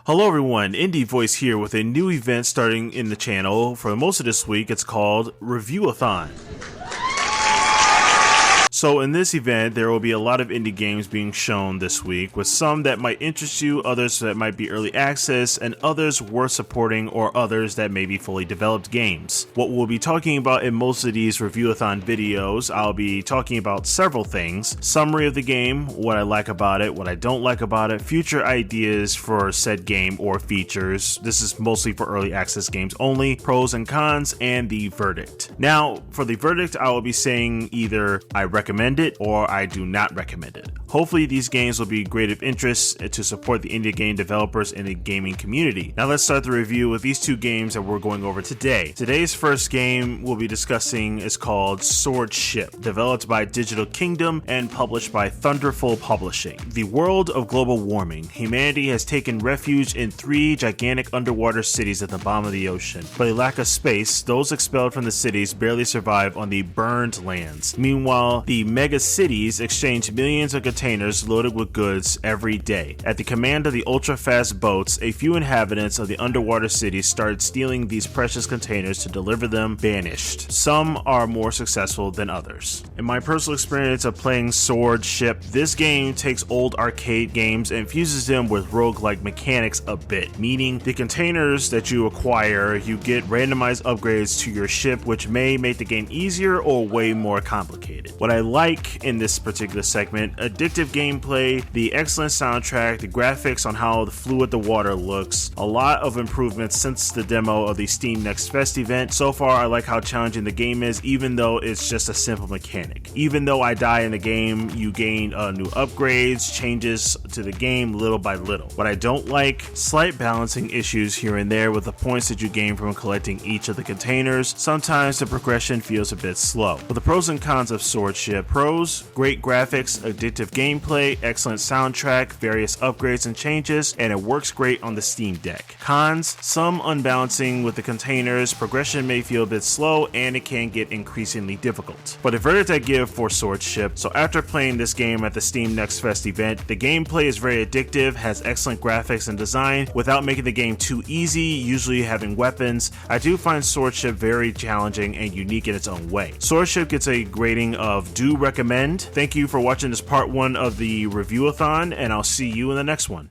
Hello everyone, IndieVoice here with a new event starting in the channel. For most of this week, it's called Review-a-thon. So in this event, there will be a lot of indie games being shown this week, with some that might interest you, others that might be early access, and others worth supporting, or others that may be fully developed games. What we'll be talking about in most of these review-a-thon videos, I'll be talking about several things: summary of the game, what I like about it, what I don't like about it, future ideas for said game or features. This is mostly for early access games only, pros and cons, and the verdict. Now, for the verdict, I will be saying either I recommend it or I do not recommend it. Hopefully these games will be great of interest to support the indie game developers in the gaming community. Now let's start the review with these two games that we're going over today. Today's first game we'll be discussing is called Swordship, developed by Digital Kingdom and published by Thunderful Publishing. The world of global warming. Humanity has taken refuge in 3 gigantic underwater cities at the bottom of the ocean. By lack of space, those expelled from the cities barely survive on the burned lands. Meanwhile, the megacities exchange millions of containers loaded with goods every day. At the command of the ultra-fast boats, a few inhabitants of the underwater cities started stealing these precious containers to deliver them banished. Some are more successful than others. In my personal experience of playing Swordship, this game takes old arcade games and fuses them with roguelike mechanics a bit, meaning the containers that you acquire, you get randomized upgrades to your ship, which may make the game easier or way more complicated. What I like in this particular segment: addictive gameplay, the excellent soundtrack, the graphics on how fluid the water looks, a lot of improvements since the demo of the Steam Next Fest event. So far, I like how challenging the game is, even though it's just a simple mechanic. Even though I die in the game, you gain new upgrades, changes to the game little by little. What I don't like: slight balancing issues here and there with the points that you gain from collecting each of the containers. Sometimes the progression feels a bit slow. But the pros and cons of Swordship: pros, great graphics, addictive gameplay, excellent soundtrack, various upgrades and changes, and it works great on the Steam Deck. Cons: some unbalancing with the containers, progression may feel a bit slow, and it can get increasingly difficult. But the verdict I give for Swordship: so after playing this game at the Steam Next Fest event, the gameplay is very addictive, has excellent graphics and design, without making the game too easy, usually having weapons. I do find Swordship very challenging and unique in its own way. Swordship gets a grading of do recommend. Thank you for watching this part 1 of the review-a-thon, and I'll see you in the next one.